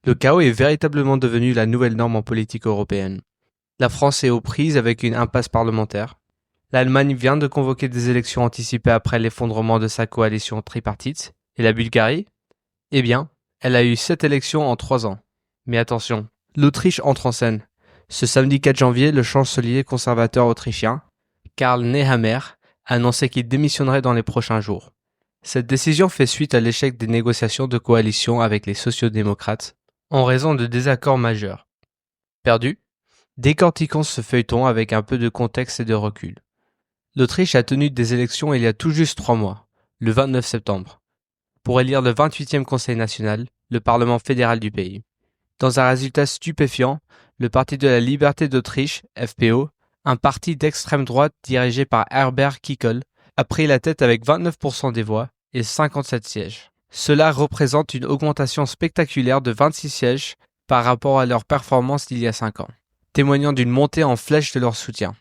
Le chaos est véritablement devenu la nouvelle norme en politique européenne. La France est aux prises avec une impasse parlementaire. L'Allemagne vient de convoquer des élections anticipées après l'effondrement de sa coalition tripartite. Et la Bulgarie? Eh bien, elle a eu 7 élections en 3 ans. Mais attention, l'Autriche entre en scène. Ce samedi 4 janvier, le chancelier conservateur autrichien, Karl Nehammer, a annoncé qu'il démissionnerait dans les prochains jours. Cette décision fait suite à l'échec des négociations de coalition avec les sociaux-démocrates en raison de désaccords majeurs. Perdu? Décortiquons ce feuilleton avec un peu de contexte et de recul. L'Autriche a tenu des élections il y a tout juste 3 mois, le 29 septembre, pour élire le 28e Conseil national, le Parlement fédéral du pays. Dans un résultat stupéfiant, le Parti de la Liberté d'Autriche, FPO, un parti d'extrême droite dirigé par Herbert Kickl, a pris la tête avec 29% des voix et 57 sièges. Cela représente une augmentation spectaculaire de 26 sièges par rapport à leur performance d'il y a 5 ans, témoignant d'une montée en flèche de leur soutien.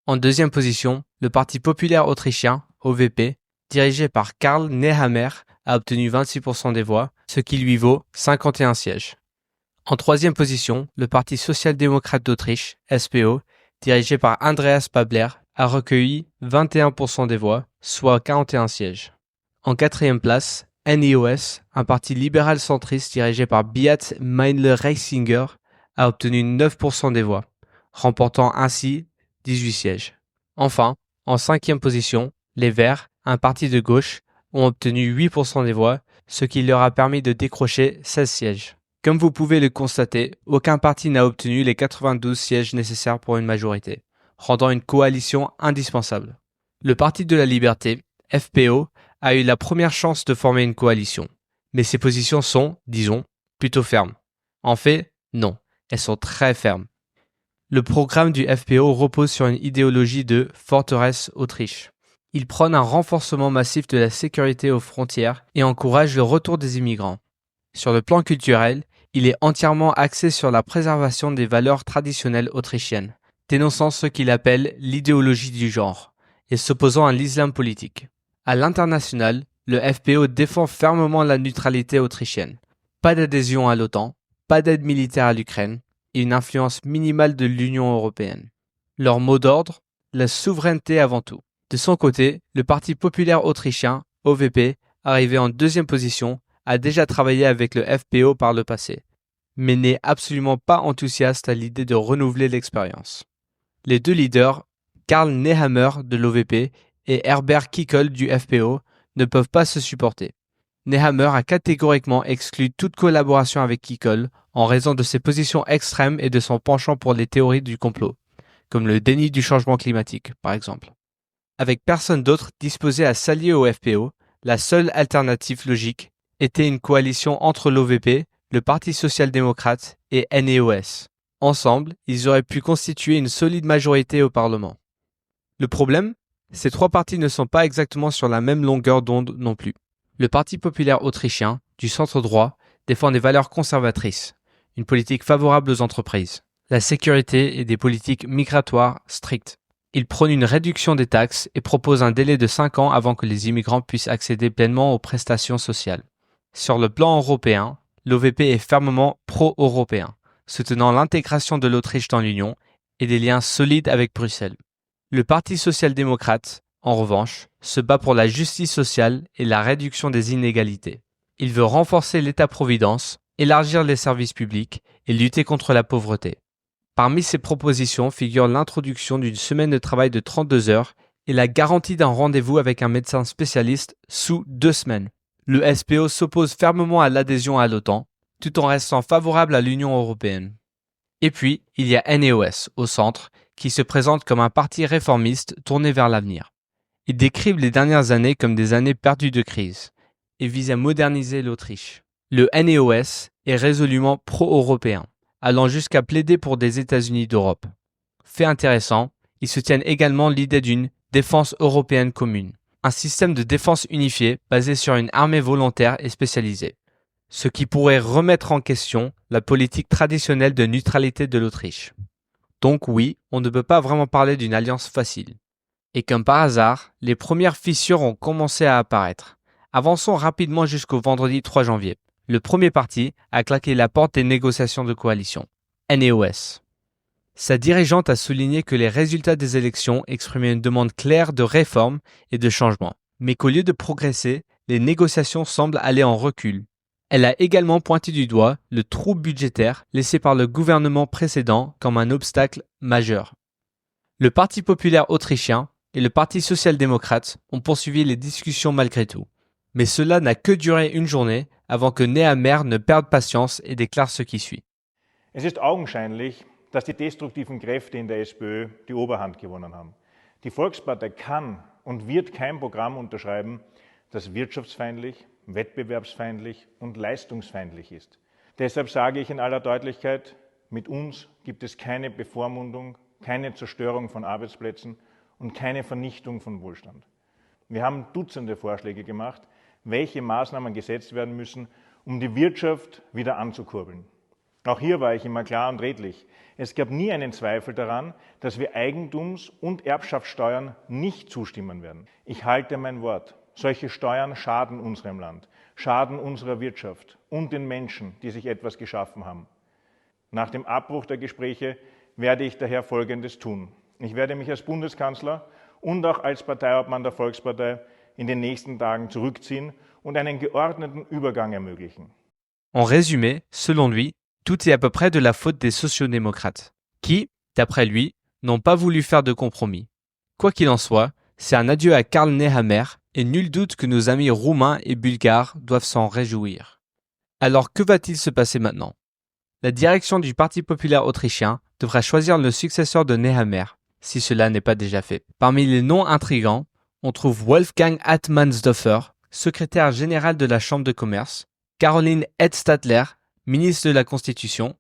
En deuxième position, le Parti populaire autrichien, OVP, dirigé par Karl Nehammer, a obtenu 26% des voix, ce qui lui vaut 51 sièges. En troisième position, le Parti social-démocrate d'Autriche, SPO, dirigé par Andreas Babler, a recueilli 21% des voix, soit 41 sièges. En quatrième place, NEOS, un parti libéral centriste dirigé par Beat Meindl-Reisinger, a obtenu 9% des voix, remportant ainsi 18 sièges. Enfin, en cinquième position, les Verts, un parti de gauche, ont obtenu 8% des voix, ce qui leur a permis de décrocher 16 sièges. Comme vous pouvez le constater, aucun parti n'a obtenu les 92 sièges nécessaires pour une majorité, rendant une coalition indispensable. Le Parti de la Liberté, FPO, a eu la première chance de former une coalition, mais ses positions sont, disons, plutôt fermes. En fait, non, elles sont très fermes. Le programme du FPO repose sur une idéologie de forteresse Autriche. Il prône un renforcement massif de la sécurité aux frontières et encourage le retour des immigrants. Sur le plan culturel, il est entièrement axé sur la préservation des valeurs traditionnelles autrichiennes, dénonçant ce qu'il appelle l'idéologie du genre et s'opposant à l'islam politique. À l'international, le FPO défend fermement la neutralité autrichienne. Pas d'adhésion à l'OTAN, pas d'aide militaire à l'Ukraine et une influence minimale de l'Union européenne. Leur mot d'ordre, la souveraineté avant tout. De son côté, le Parti populaire autrichien, OVP, arrivé en deuxième position, a déjà travaillé avec le FPO par le passé, mais n'est absolument pas enthousiaste à l'idée de renouveler l'expérience. Les deux leaders, Karl Nehammer de l'OVP et Herbert Kickl du FPO, ne peuvent pas se supporter. Nehammer a catégoriquement exclu toute collaboration avec Kickl en raison de ses positions extrêmes et de son penchant pour les théories du complot, comme le déni du changement climatique, par exemple. Avec personne d'autre disposé à s'allier au FPO, la seule alternative logique était une coalition entre l'OVP, le Parti social-démocrate et NEOS. Ensemble, ils auraient pu constituer une solide majorité au Parlement. Le problème, ces trois partis ne sont pas exactement sur la même longueur d'onde non plus. Le Parti populaire autrichien, du centre droit, défend des valeurs conservatrices, une politique favorable aux entreprises, la sécurité et des politiques migratoires strictes. Il prône une réduction des taxes et propose un délai de 5 ans avant que les immigrants puissent accéder pleinement aux prestations sociales. Sur le plan européen, l'OVP est fermement pro-européen, soutenant l'intégration de l'Autriche dans l'Union et des liens solides avec Bruxelles. Le Parti social-démocrate, en revanche, se bat pour la justice sociale et la réduction des inégalités. Il veut renforcer l'État-providence, élargir les services publics et lutter contre la pauvreté. Parmi ces propositions figure l'introduction d'une semaine de travail de 32 heures et la garantie d'un rendez-vous avec un médecin spécialiste sous 2 semaines. Le SPO s'oppose fermement à l'adhésion à l'OTAN, tout en restant favorable à l'Union européenne. Et puis, il y a NEOS, au centre, qui se présente comme un parti réformiste tourné vers l'avenir. Il décrivent les dernières années comme des années perdues de crise et vise à moderniser l'Autriche. Le NEOS est résolument pro-européen, allant jusqu'à plaider pour des États-Unis d'Europe. Fait intéressant, ils soutiennent également l'idée d'une défense européenne commune, un système de défense unifié basé sur une armée volontaire et spécialisée, ce qui pourrait remettre en question la politique traditionnelle de neutralité de l'Autriche. Donc oui, on ne peut pas vraiment parler d'une alliance facile. Et comme par hasard, les premières fissures ont commencé à apparaître. Avançons rapidement jusqu'au vendredi 3 janvier, Le premier parti a claqué la porte des négociations de coalition, NEOS. Sa dirigeante a souligné que les résultats des élections exprimaient une demande claire de réforme et de changement, mais qu'au lieu de progresser, les négociations semblent aller en recul. Elle a également pointé du doigt le trou budgétaire laissé par le gouvernement précédent comme un obstacle majeur. Le Parti populaire autrichien et le Parti social-démocrate ont poursuivi les discussions malgré tout. Mais cela n'a que duré une journée avant que Nehammer ne perde patience et déclare ce qui suit. Es ist augenscheinlich, dass die destruktiven Kräfte in der SPÖ die Oberhand gewonnen haben. Die Volkspartei kann und wird kein Programm unterschreiben, das wirtschaftsfeindlich, wettbewerbsfeindlich und leistungsfeindlich ist. Deshalb sage ich in aller Deutlichkeit, mit uns gibt es keine Bevormundung, keine Zerstörung von Arbeitsplätzen und keine Vernichtung von Wohlstand. Wir haben Dutzende Vorschläge gemacht, welche Maßnahmen gesetzt werden müssen, um die Wirtschaft wieder anzukurbeln. Auch hier war ich immer klar und redlich. Es gab nie einen Zweifel daran, dass wir Eigentums- und Erbschaftssteuern nicht zustimmen werden. Ich halte mein Wort. Solche Steuern schaden unserem Land, schaden unserer Wirtschaft und den Menschen, die sich etwas geschaffen haben. Nach dem Abbruch der Gespräche werde ich daher Folgendes tun. Ich werde mich als Bundeskanzler und auch als Parteiobmann der Volkspartei in den nächsten Tagen zurückziehen und einen geordneten Übergang ermöglichen. En résumé, selon lui, tout est à peu près de la faute des sociodémocrates, qui, d'après lui, n'ont pas voulu faire de compromis. Quoi qu'il en soit, c'est un adieu à Karl Nehammer et nul doute que nos amis roumains et bulgares doivent s'en réjouir. Alors que va-t-il se passer maintenant? La direction du Parti populaire autrichien devra choisir le successeur de Nehammer, si cela n'est pas déjà fait. Parmi les noms intrigants, on trouve Wolfgang Hartmannsdorfer, secrétaire général de la Chambre de commerce, Caroline Edstadler, ministre de la Constitution,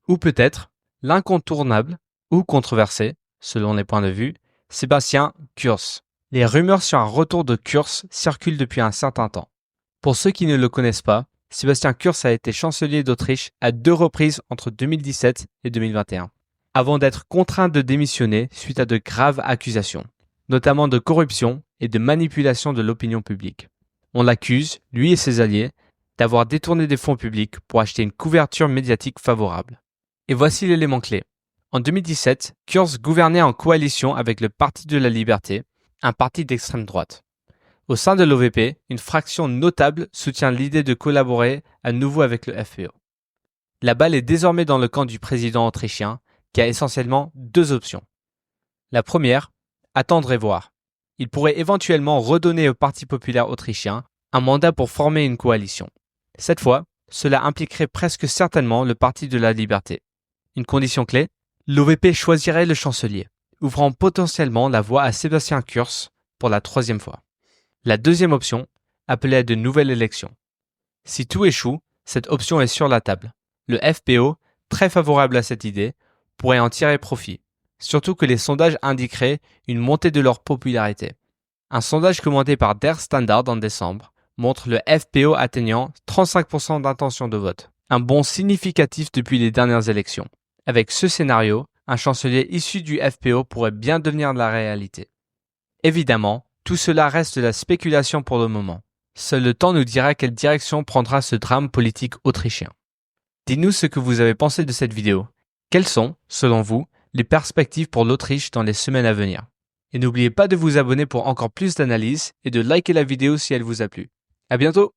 ou peut-être l'incontournable ou controversé, selon les points de vue, Sebastian Kurz. Les rumeurs sur un retour de Kurz circulent depuis un certain temps. Pour ceux qui ne le connaissent pas, Sebastian Kurz a été chancelier d'Autriche à 2 reprises entre 2017 et 2021, avant d'être contraint de démissionner suite à de graves accusations, notamment de corruption et de manipulation de l'opinion publique. On l'accuse, lui et ses alliés, d'avoir détourné des fonds publics pour acheter une couverture médiatique favorable. Et voici l'élément clé. En 2017, Kurz gouvernait en coalition avec le Parti de la Liberté, un parti d'extrême droite. Au sein de l'OVP, une fraction notable soutient l'idée de collaborer à nouveau avec le FPÖ. La balle est désormais dans le camp du président autrichien, qui a essentiellement 2 options. La première, attendre et voir. Il pourrait éventuellement redonner au Parti populaire autrichien un mandat pour former une coalition. Cette fois, cela impliquerait presque certainement le Parti de la Liberté. Une condition clé, l'OVP choisirait le chancelier, ouvrant potentiellement la voie à Sebastian Kurz pour la 3e fois. La deuxième option, appelée à de nouvelles élections. Si tout échoue, cette option est sur la table. Le FPÖ, très favorable à cette idée, pourrait en tirer profit, surtout que les sondages indiqueraient une montée de leur popularité. Un sondage commandé par Der Standard en décembre montre le FPÖ atteignant 35% d'intention de vote, un bond significatif depuis les dernières élections. Avec ce scénario, un chancelier issu du FPÖ pourrait bien devenir la réalité. Évidemment, tout cela reste de la spéculation pour le moment. Seul le temps nous dira quelle direction prendra ce drame politique autrichien. Dites-nous ce que vous avez pensé de cette vidéo. Quelles sont, selon vous, les perspectives pour l'Autriche dans les semaines à venir? Et n'oubliez pas de vous abonner pour encore plus d'analyses et de liker la vidéo si elle vous a plu. À bientôt!